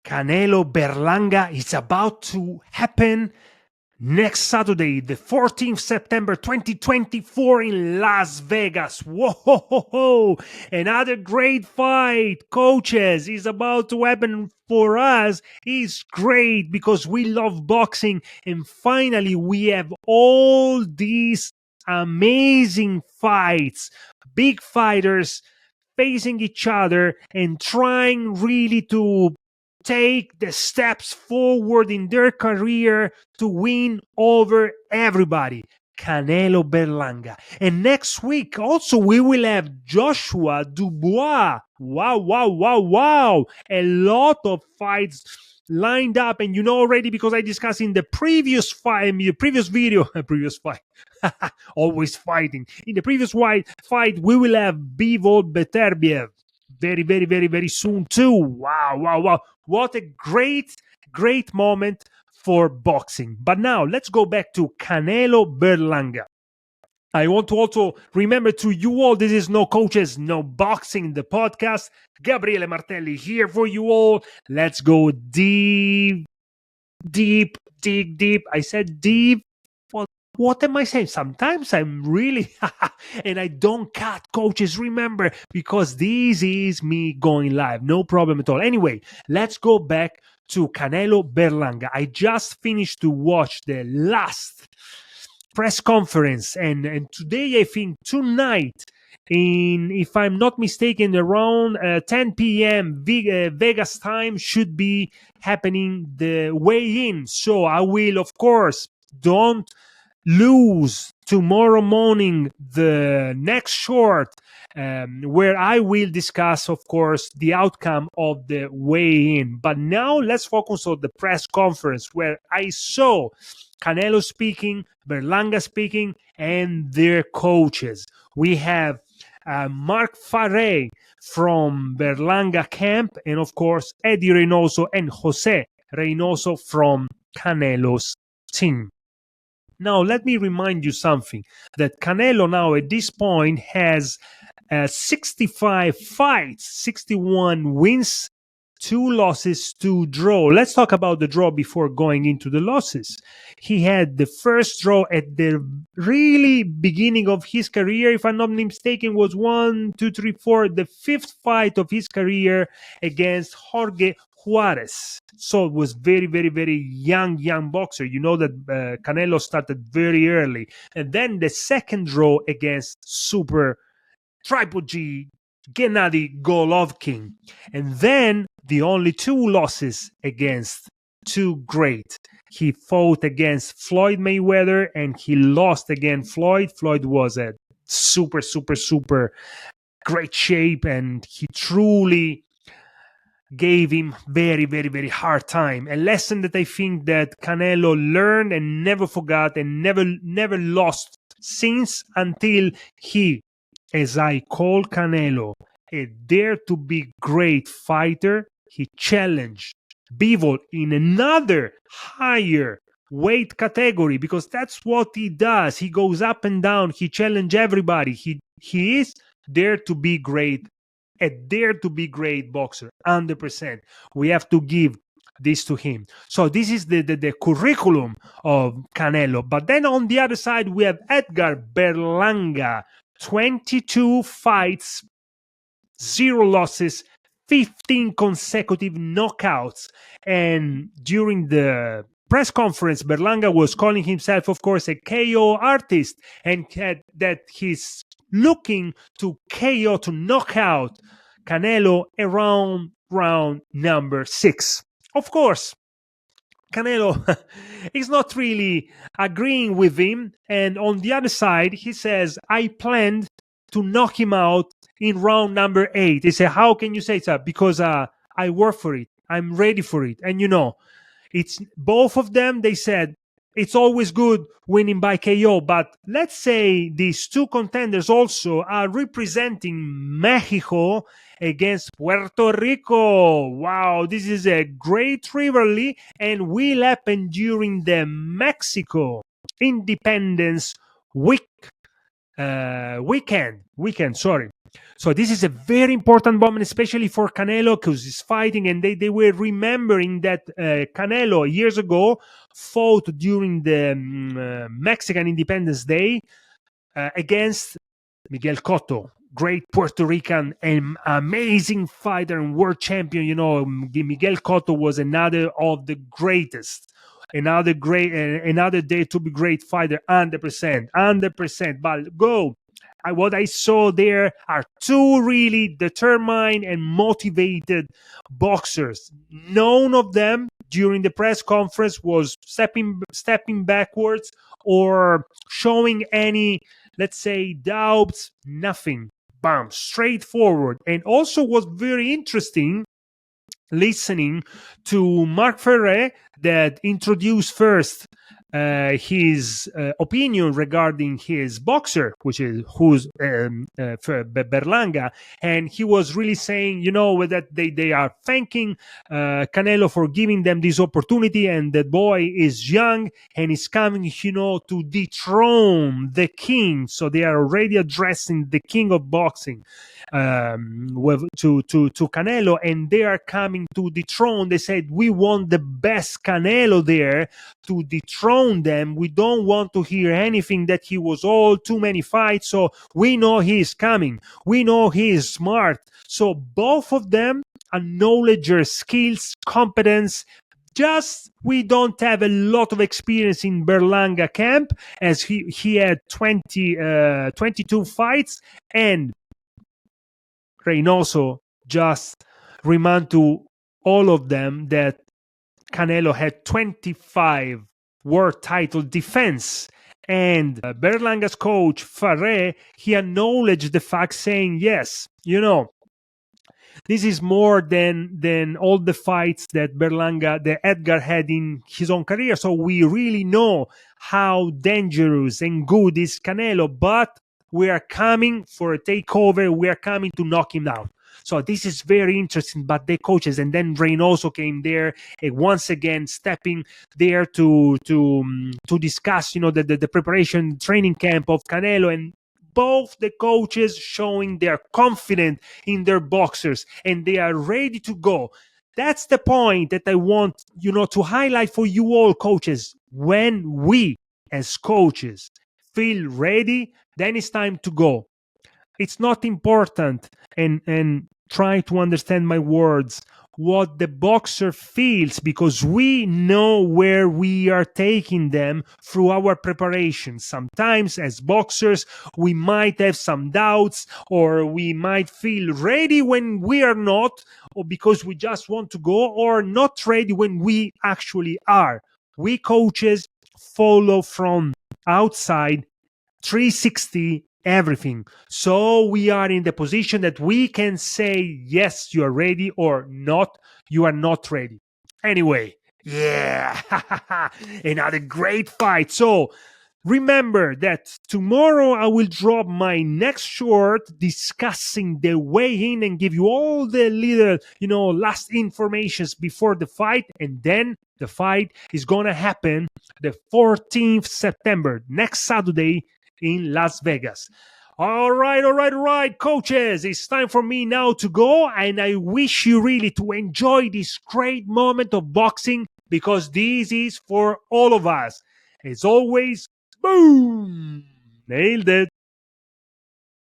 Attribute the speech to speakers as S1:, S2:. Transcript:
S1: Canelo Berlanga is about to happen next Saturday, the 14th September 2024 in Las Vegas. Whoa! Another great fight, coaches, is about to happen for us. It's great because we love boxing, and finally we have all these amazing fights, big fighters facing each other and trying really to take the steps forward in their career to win over everybody. Canelo Berlanga. And next week also we will have Joshua Dubois. Wow. A lot of fights lined up, and you know already because I discussed in the previous fight, in the previous video, always fighting. In the previous fight, we will have Bivol Beterbiev very soon too. Wow. What a great moment for boxing. But now let's go back to Canelo Berlanga. I want to also remember to you all, this is No Coaches, No Boxing, the podcast. Gabriele Martelli here for you all. Let's go deep. I said deep. What am I saying? Sometimes I'm really, and I don't cut, coaches, remember, because this is me going live. No problem at all. Anyway, let's go back to Canelo Berlanga. I just finished to watch the last press conference, and today, I think tonight, if I'm not mistaken, around 10 p.m. Vegas time should be happening the weigh-in. So I will, of course, don't lose tomorrow morning the next short, where I will discuss, of course, the outcome of the weigh-in. But now let's focus on the press conference where I saw Canelo speaking, Berlanga speaking, and their coaches. We have Mark Farray from Berlanga camp, and of course Eddie Reynoso and Jose Reynoso from Canelo's team. Now, let me remind you something, that Canelo now at this point has 65 fights, 61 wins, 2 losses, 2 draw. Let's talk about the draw before going into the losses. He had the first draw at the really beginning of his career, if I'm not mistaken, was 1, 2, 3, 4, the 5th fight of his career against Jorge Juarez. So it was very young boxer. You know that Canelo started very early. And then the second draw against Super Triple G Gennady Golovkin. And then the only 2 losses against 2 great. He fought against Floyd Mayweather and he lost against Floyd. Floyd was a super great shape, and he truly gave him very hard time. A lesson that I think that Canelo learned and never forgot and never lost since, until he, as I call Canelo, a dare to be great fighter. He challenged Bivol in another higher weight category, because that's what he does. He goes up and down. He challenges everybody. He is dare to be great. A dare to be great boxer, 100%. We have to give this to him. So this is the curriculum of Canelo. But then on the other side, we have Edgar Berlanga, 22 fights, 0 losses, 15 consecutive knockouts. And during the press conference, Berlanga was calling himself, of course, a KO artist, and that he's looking to KO, to knock out Canelo around round number 6. Of course, Canelo is not really agreeing with him, and on the other side, he says, I planned to knock him out in round number 8. He said, how can you say that? Because I work for it. I'm ready for it. And you know, it's both of them, they said, it's always good winning by KO, but let's say these 2 contenders also are representing Mexico against Puerto Rico. Wow, this is a great rivalry and will happen during the Mexico Independence Week weekend. Sorry. So this is a very important moment, especially for Canelo, because he's fighting, and they were remembering that Canelo years ago fought during the Mexican Independence Day against Miguel Cotto, great Puerto Rican and amazing fighter and world champion. Miguel Cotto was another of the greatest. Another day to be great fighter, 100%. But what I saw there are two really determined and motivated boxers. None of them during the press conference was stepping backwards or showing any, let's say, doubts. Nothing. Bam, straightforward. And also was very interesting listening to Mark Ferrer, that introduced first his opinion regarding his boxer, who's Berlanga, and he was really saying, that they are thanking Canelo for giving them this opportunity, and the boy is young and is coming, to dethrone the king. So they are already addressing the king of boxing to Canelo, and they are coming to dethrone. They said, we want the best Canelo there to dethrone them. We don't want to hear anything that he was too many fights. So we know he is coming. We know he is smart. So both of them acknowledge their skills, competence. Just we don't have a lot of experience in Berlanga camp, as he had 22 fights, and Reynoso just remind to all of them that Canelo had 25 world title defense. And Berlanga's coach, Farre, he acknowledged the fact, saying, yes, this is more than all the fights that Edgar had in his own career. So we really know how dangerous and good is Canelo, but we are coming for a takeover. We are coming to knock him down. So this is very interesting. But the coaches, and then Reynoso came there once again, stepping there to discuss, the preparation training camp of Canelo, and both the coaches showing they're confident in their boxers and they are ready to go. That's the point that I want, to highlight for you all, coaches. When we as coaches feel ready, then it's time to go. It's not important, and try to understand my words, what the boxer feels, because we know where we are taking them through our preparation. Sometimes as boxers we might have some doubts, or we might feel ready when we are not, or because we just want to go, or not ready when we actually are. We coaches follow from outside, 360 everything. So we are in the position that we can say, yes, you are ready, or not, you are not ready. Anyway, yeah, another great fight. So remember that tomorrow I will drop my next short discussing the weigh-in and give you all the little, last informations before the fight. And then the fight is going to happen the 14th September, next Saturday, in Las Vegas. All right, coaches. It's time for me now to go, and I wish you really to enjoy this great moment of boxing, because this is for all of us. As always, boom! Nailed it.